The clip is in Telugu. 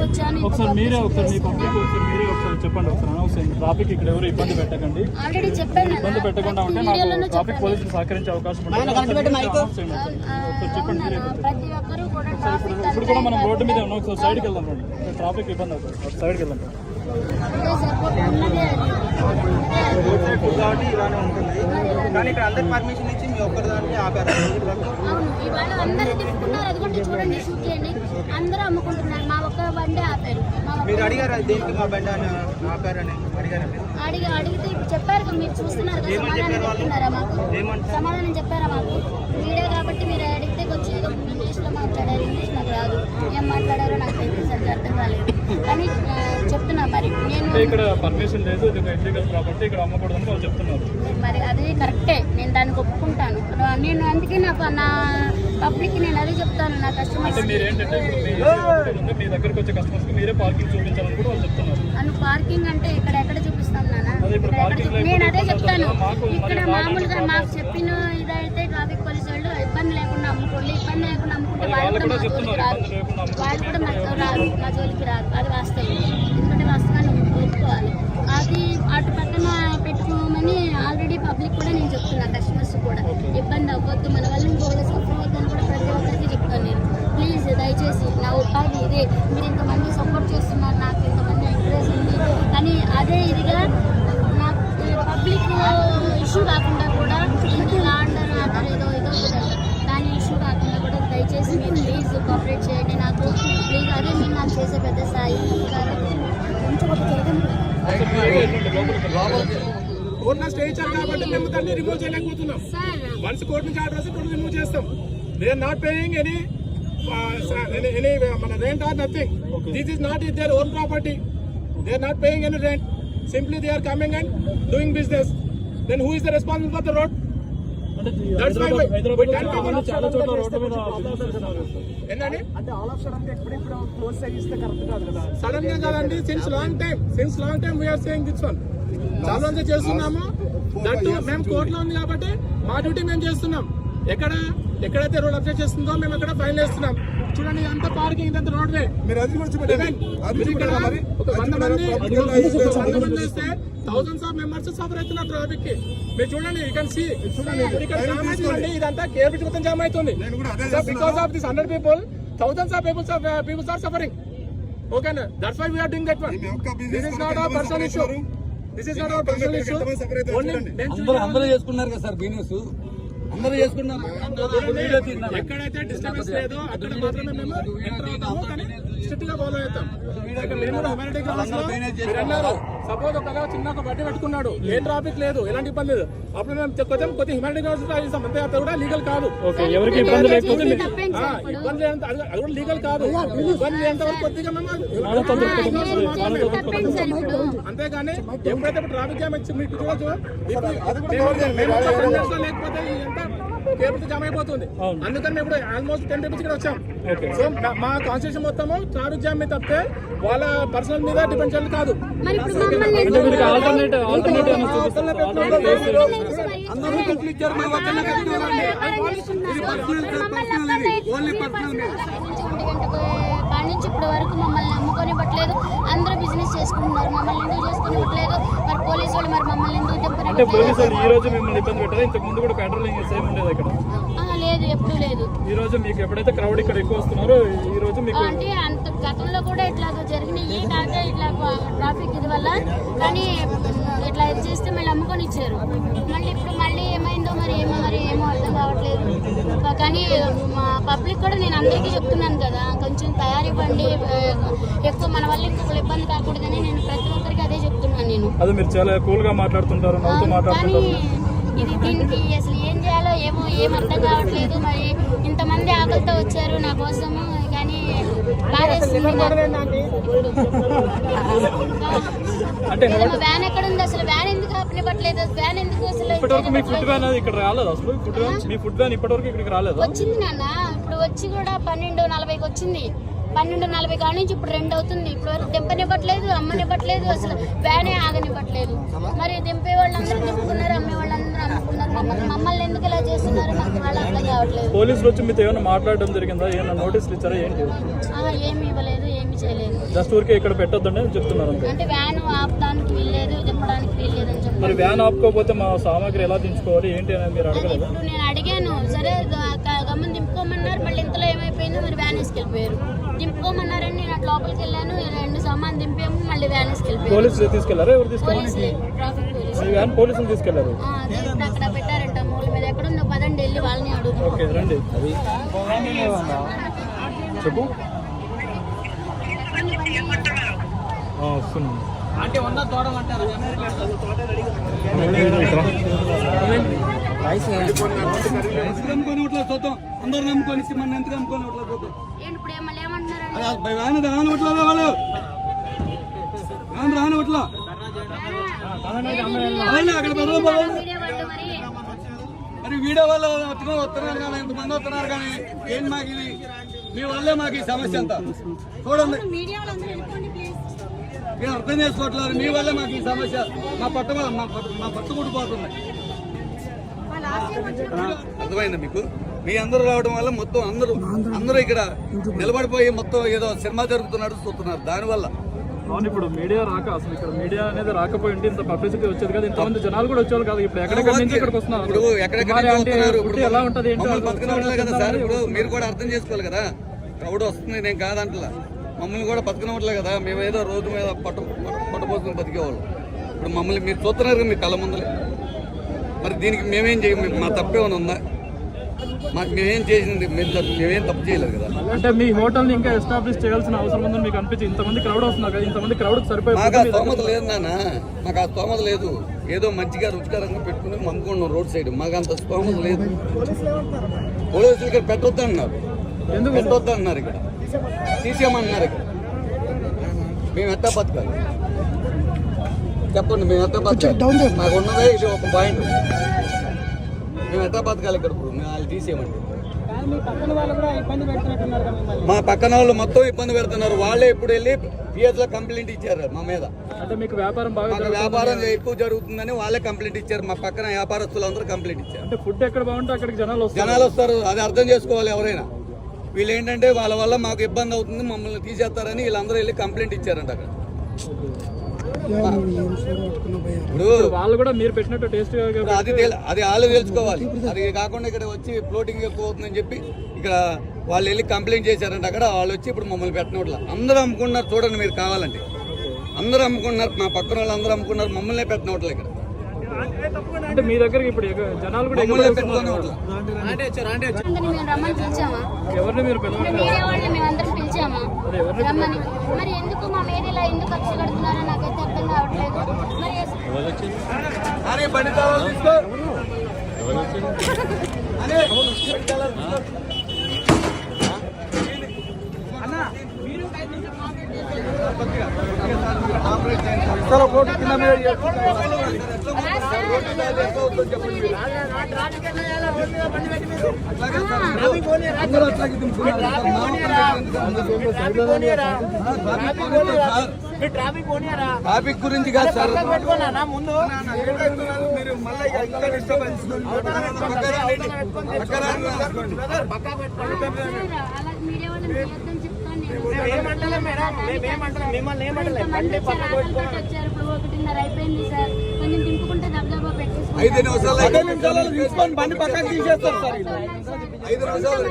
పబ్లిక్ వచ్చాను. ఒకసారి మీరే ఒకసారి చెప్పండి ఒకసారి ట్రాఫిక్ ఇక్కడ ఎవరు ఇబ్బంది పెట్టకండి. ఆల్రెడీ చెప్పాను ఇబ్బంది పెట్టకుండా ఉంటే నాకు ట్రాఫిక్ పోలీసులు సహకరించే అవకాశం చెప్పండి. ప్రతి ఒక్కరు కూడా ఇప్పుడు కూడా మనం రోడ్డు మీద ఉన్నాం. ఒకసారి సైడ్కి వెళ్దాం రండి. ట్రాఫిక్ ఇబ్బంది అవుతుంది. సైడ్కి వెళ్దాం. రోడ్ సైడ్ కాబట్టి ఇలానే ఉంటుంది. కానీ ఇక్కడ అందరి పర్మిషన్ ఇచ్చి మీ ఒక్కరి దాన్ని ఆపారు. అవును, ఇవాళ అందరూ తిప్పుకున్నారు. అది కూడా చూడండి, షూట్ చేయండి. అందరూ అమ్ముకుంటున్నారు. మా ఒక్క బండి ఆపారు. మీరు అడిగారా దేనికి మా బండి అని ఆపారని అడిగారా? అడిగితే ఇప్పుడు చెప్పారు కదా, మీరు చూస్తున్నారు కదా. సమాధానం చెప్పారా మాకు? మీరే కాబట్టి మీరు అడిగితే వచ్చి ఇంగ్లీష్లో మాట్లాడారు. ఇంగ్లీష్ నాకు రాదు. ఏం మాట్లాడారో నాకు తెలియదు, అర్థం కాలేదు. కానీ చెప్తున్నా మరి నేను ఇక్కడ పర్మిషన్ లేదు, ఇది ఇల్లీగల్ ప్రాపర్టీ, ఇక్కడ అమ్మకూడదని వాళ్ళు చెప్తున్నారు. మరి అది కరెక్టే, నేను దానికి ఒప్పుకుంటాను. నేను అందుకే నా పబ్లిక్ నేను అదే చెప్తాను. నా కస్టమర్స్ మీరు ఏంటంటే మీ దగ్గరకు వచ్చే కస్టమర్స్ కి మీరే పార్కింగ్ చూపించాలని కూడా వాళ్ళు చెప్తున్నారు. అను పార్కింగ్ అంటే ఇక్కడ ఎక్కడ చూపిస్తాం నాన్న? నేను అదే చెప్తాను. ఇక్కడ మామూలుగా మాకు చెప్పిన ఇదైతే ట్రాఫిక్ పోలీసు వాళ్ళు ఇబ్బంది లేకుండా అమ్ముకోండి, ఇబ్బంది లేకుండా అమ్ముకుంటే వాళ్ళు కూడా మా జోలికి రాదు, మా జోలికి రాదు. అది వాస్తవం. ఎందుకంటే వాస్తవాన్ని ఒప్పుకోవాలి. అది అటు పక్కన పెట్టుకోమని ఆల్రెడీ పబ్లిక్ కూడా నేను చెప్తున్నా, కస్టమర్స్ కూడా ఇబ్బంది అవ్వద్దు, మన వల్ల ఇంకోటి సఫర్ అవ్వద్దని కూడా ప్రతి ఒక్కరికి చెప్తాను నేను. ప్లీజ్ దయచేసి నా ఉపాధి ఇదే, మీరు ఇంతమంది సపోర్ట్ చేస్తున్నారు, నాకు ఇంతమంది ఎంకరేజ్ ఉంది. కానీ అదే ఇదిగా నాకు పబ్లిక్ ఇష్యూ కాకుండా కూడా లా అండర్ ఆర్డర్ ఏదో ఉంటుందంట, దాని ఇష్యూ కాకుండా కూడా దయచేసి మీరు ప్లీజ్ కోఆపరేట్ చేయండి నాకు. ప్లీజ్ అదే మీరు నాకు చేసే పెద్ద స్థాయి. కోర్టులో స్టే ఇచ్చారు కాబట్టి మేము దాన్ని రిమూవ్ చేయలేకపోతున్నాం. వన్స్ కోర్టు నుంచి ఆర్డర్ వస్తే కోర్టు రిమూవ్ చేస్తాం. They are not paying any మన rent or nothing. This is not their own property. They are not paying any rent. Simply they are coming and doing business. Then who is the responsible for the road? Sudden గా కాదండి, since long time we're saying this one. చాలా రోజులు చేస్తున్నాము. దట్టు మేము కోర్టులో ఉంది కాబట్టి మా డ్యూటీ మేము చేస్తున్నాం. ఎక్కడైతే రోడ్ అబ్జెక్ట్ చేస్తుందో మేము అక్కడ ఫైన్ వేస్తున్నాం. చూడండి, ఇదంతా పార్కింగ్, ఇదంతా రోడ్ వే. ఒక 100 మంది వస్తే థౌసండ్స్ ఆఫ్ మెంబర్స్ సఫర్ అవుతున్నారు ట్రాఫిక్ కి. మీరు చూడండి, యూ కెన్ సీ. ఇక్కడ జామ్ అవుతుందండి, ఇదంతా కేర్ బ్రిడ్జ్ మొత్తం జామ్ అవుతుంది. Because of this 100 people, thousands of people are suffering. Okay, that's why we are doing that one. This is not our personal issue. అందరూ చేసుకున్నారు కదా సార్, బిజినెస్ అందరూ చేసుకున్నారు. ఎక్కడైతే డిస్టర్బెన్స్ లేదో అక్కడ మాత్రమే మేము ఎంటర్ అవుతాము, కానీ స్ట్రిక్ట్ గా ఫాలో అవుతాం. సపోజ్ ఒక చిన్న ఒక బట్టి పెట్టుకున్నాడు, ఏ ట్రాఫిక్ లేదు, ఎలాంటి ఇబ్బంది లేదు, అప్పుడు మేము కొద్దిగా హ్యూమానిటీ గ్రౌండ్స్ ఇస్తాం. అంతే, అది కూడా లీగల్ కాదు. ఎవరికి ఇబ్బంది లేకపోతే ఇబ్బంది అది కూడా లీగల్ కాదు. ఇబ్బంది లేనంత వరకు కొద్దిగా మేము అంతేగాని ఎప్పుడైతే ట్రాఫిక్ జామ్ వచ్చి మీకు చూడొచ్చు, లేకపోతే ఎంత కేబుల్ జామ్ అయిపోతుంది. అందుకని మేము ఇప్పుడు ఆల్మోస్ట్ 10 people ఇక్కడ వచ్చాం. సో మా కాన్స్టిట్యూషన్ మొత్తము ట్రాఫిక్ జామ్ మీద తప్పితే వాళ్ళ పర్సనల్ మీద డిపెండ్ చేయాలి కాదు. నుంచి ఇప్పటి వరకు మమ్మల్ని నమ్ముకొనివ్వట్లేదు. అందరూ బిజినెస్ చేసుకుంటున్నారు, మమ్మల్ని ఎందుకు చేసుకునివ్వట్లేదు? మరి పోలీసు వాళ్ళు మరి మమ్మల్ని ఎందుకు అంటే పోలీసు వాళ్ళు ఈ రోజు మిమ్మల్ని ఇబ్బంది పెట్టారు? ఇంతకు ముందు కూడా పెట్రోలింగ్ సేమ్ ఉండేది ఇక్కడ? లేదు, ఎప్పుడు లేదు. ఈ రోజు మీకు ఎప్పుడైతే క్రౌడ్ ఇక్కడ ఎక్కువ వస్తున్నారో ఈ రోజు మీకు అంటే అంత గతంలో కూడా ఇట్లా జరిగినాయి. కాక ఇట్లా ట్రాఫిక్ ఇది వల్ల, కానీ ఇట్లా ఇది చేస్తే మళ్ళీ అమ్ముకొని ఇచ్చారు. మళ్ళీ ఏమైందో మరి ఏమో అర్థం కావట్లేదు. కానీ మా పబ్లిక్ కూడా నేను అందరికీ చెప్తున్నాను కదా, కొంచెం తయారివ్వండి, ఎక్కువ మన వల్ల ఇంకొకరు ఇబ్బంది కాకూడదని నేను ప్రతి ఒక్కరికి అదే చెప్తున్నాను. నేను అది మీరు చాలా కూల్ గా మాట్లాడుతుంటారు, కానీ ఇది దీనికి అసలు ఏం చేయాలో ఏం అర్థం కావట్లేదు. మరి ఇంతమంది ఆకలితో వచ్చారు నా కోసము, కానీ వ్యాన్ ఎక్కడ ఉంది? అసలు వ్యాన్ ఎందుకు ఆపనివ్వట్లేదు? వ్యాన్ ఎందుకు అసలు వచ్చింది నాన్న? ఇప్పుడు వచ్చి కూడా 12:40కి వచ్చింది. 12:40 కాడ నుంచి ఇప్పుడు 2 అవుతుంది. ఇప్పుడు వరకు దింపనివ్వట్లేదు, అమ్మనివ్వట్లేదు, అసలు వ్యానే ఆగనివ్వట్లేదు. మరి దింపే వాళ్ళందరూ దింపుకున్నారు, అమ్మే వాళ్ళందరూ అమ్ముకున్నారు. మమ్మల్ని ఎందుకు ఇలా చేస్తున్నారు నాకు వాళ్ళు అర్థం కావట్లేదు. పోలీసులు వచ్చి మీతో ఏమైనా మాట్లాడడం జరిగిందా? ఏమైనా నోటీసులు ఇచ్చారా? ఏమి ఇవ్వలేదు, ఏమి చేయలేదు. జస్ట్ ఊరికే ఇక్కడ పెట్టొద్దండి అని చెప్తున్నారు అంతే. అంటే వ్యాన్ ఆపడానికి వీల్లేదు, దింపడానికి వీల్లేదు అని చెప్పారు. మరి వ్యాన్ ఆపుకోకపోతే మా సామాగ్రి ఎలా దించుకోవాలి ఏంటి అని మీరు అడగలేదా? ఇప్పుడు నేను అడిగాను, సరే గమ్మున దింపుకోమన్నారు. మళ్ళీ ఇంతలో ఏమైపోయిందో మరి వ్యాన్ వేసుకెళ్ళిపోయారు. దింపుకోమన్నారని నేను అట్లా లోపలికి వెళ్ళాను, 2 సామాన్ దింపాము, మళ్ళీ వ్యాన్ వేసుకెళ్ళిపోయారు. పోలీసులు తీసుకెళ్లారా? ఎవరు తీసుకెళ్ళారు? పోలీసులే, ట్రాఫిక్ పోలీసులు. మీ వ్యాన్ పోలీసులు తీసుకెళ్లారు. అదే ఇప్పుడు అక్కడ పెట్టారంట మూల మీద. ఎక్కడుందో పదండి వెళ్ళి వాళ్ళని అడుగుతాం. ఓకే రండి. చెప్పు. వస్తున్నాను. చూద్దాం అందరు నమ్ముకొని మన ఎంత నమ్ముకొని చూద్దాం. ఏంటి ఇప్పుడు మళ్ళీ ఏమంటున్నారండి? అక్కడ మీడియా వాళ్ళు మరి మరి వీడియో వాళ్ళు వస్తున్నారు కానీ ఎంతమంది వస్తున్నారు కానీ ఏం మాకు ఇది మీ వల్లే మాకు ఈ సమస్య అంతా చూడండి. మేము అర్థం చేసుకోవట్లేదు, మీ వల్లే మాకు ఈ సమస్య. మా పట్టు కుడిపోతుంది. అర్థమైందా మీకు? మీ అందరూ రావడం వల్ల మొత్తం అందరూ ఇక్కడ నిలబడిపోయి మొత్తం ఏదో సినిమా జరుగుతున్నట్టు చూస్తున్నారు. దానివల్ల అవును, ఇప్పుడు మీడియా రాక అసలు ఇక్కడ మీడియా అనేది రాకపోయి ఉంటే ఇంత పబ్లిసిటీ వచ్చేది కదా, ఇంతమంది జనాలు కూడా వచ్చేవాళ్ళు కాదు. ఇప్పుడు ఎక్కడెక్కడి నుంచి ఇక్కడికి వస్తున్నారు. ఇప్పుడు ఎక్కడెక్కడ ఎలా ఉంటది బతకనట్లే కదా సార్. ఇప్పుడు మీరు కూడా అర్థం చేసుకోవాలి కదా. క్రౌడ్ వస్తుంది, నేను కాదంటలా. మమ్మల్ని కూడా బతకనట్లే కదా. మేమేదో రోడ్డు మీద పట్టబోతున్న బతికేవాళ్ళు. ఇప్పుడు మమ్మల్ని మీరు చూస్తున్నారు మీ కళ్ళ ముందులే. మరి దీనికి మేమేం చేయం? మా తప్పేమైనా ఉందా? మేమేం చేసింది? మేమేం తప్పు చేయలేదు కదా. అంటే మీ హోటల్ ని ఇంకా ఎస్టాబ్లిష్ చేయాల్సిన అవసరం ఉందని మీకు అనిపించింది? ఇంతమంది క్రౌడ్ వస్తున్నారు కదా, ఇంతమంది క్రౌడ్ సరిపోయి మాకు ఆ స్తోమత లేదు నాన్న. మాకు ఆ స్తోమత లేదు. ఏదో మంచిగా రుచికరంగా పెట్టుకుని అమ్ముకున్నాం రోడ్ సైడ్. మాకు అంత స్తోమత లేదు. పోలీసులు ఇక్కడ పెట్టొద్దు అన్నారు. ఎందుకు పెట్టొద్దు అన్నారు? ఇక్కడ తీసేయమన్నారు. ఇక్కడ మేము ఎట్టా బతకాలి చెప్పండి? మేము ఎట్టా బతకాలి? మాకు ఉన్నదే ఇది ఒక పాయింట్. మేము ఎట్టా బతకాలి ఇక్కడ? ఇప్పుడు మేము వాళ్ళు తీసేయమండి. మా పక్కన వాళ్ళు మొత్తం ఇబ్బంది పెడుతున్నారు. వాళ్ళే ఇప్పుడు వెళ్ళి పిఎస్ లో కంప్లైంట్ ఇచ్చారు మా మీద. అంటే మీకు వ్యాపారం బాగా మాకు వ్యాపారం ఎక్కువ జరుగుతుందని వాళ్ళే కంప్లైంట్ ఇచ్చారు. మా పక్కన వ్యాపారస్తులు అందరూ కంప్లైంట్ ఇచ్చారు. అంటే ఫుడ్ ఎక్కడ బాగుంటే అక్కడికి జనాలు వస్తారు. అది అర్థం చేసుకోవాలి ఎవరైనా. వీళ్ళు ఏంటంటే వాళ్ళ వల్ల మాకు ఇబ్బంది అవుతుంది, మమ్మల్ని తీసేస్తారని వీళ్ళందరూ వెళ్ళి కంప్లైంట్ ఇచ్చారంట అక్కడ. ఇప్పుడు వాళ్ళు కూడా మీరు పెట్టినట్టు టేస్ట్ అది వాళ్ళు తెలుసుకోవాలి. అది కాకుండా ఇక్కడ వచ్చి ఫ్లోటింగ్ ఎక్కువ అవుతుందని చెప్పి ఇక్కడ వాళ్ళు వెళ్ళి కంప్లైంట్ చేశారంట అక్కడ. వాళ్ళు వచ్చి ఇప్పుడు మమ్మల్ని పెట్టినట్ల అందరూ అమ్ముకున్నారు. చూడండి మీరు కావాలంటే అందరూ అమ్ముకున్నారు. మా పక్కన వాళ్ళు అందరూ అమ్ముకున్నారు. మమ్మల్ని పెట్టినట్ల ఇక్కడ. అంటే మీ దగ్గర ఇప్పుడు జనాలు కూడా మమ్మల్ని పెట్టుకున్నట్ల. రమ్మని పిలిచామా? ఎవరిని మీరు మీడియా వాళ్ళని మేమందరం పిలిచామా రమ్మని? మరి ఎందుకు మా మీడియాలో ఎందుకు కక్ష కడుతున్నారో నాకైతే అర్థం కావట్లేదు. మరి ట్రాఫిక్ గురించి కాదు సార్. అయిపోయింది సార్, కొంచెం దింపుకుంటే దబ్దబా పెట్టేసి 5 నిమిషాలు తీసుకొని బండి పక్కన తీసేస్తారు సార్. 5 నిమిషాలు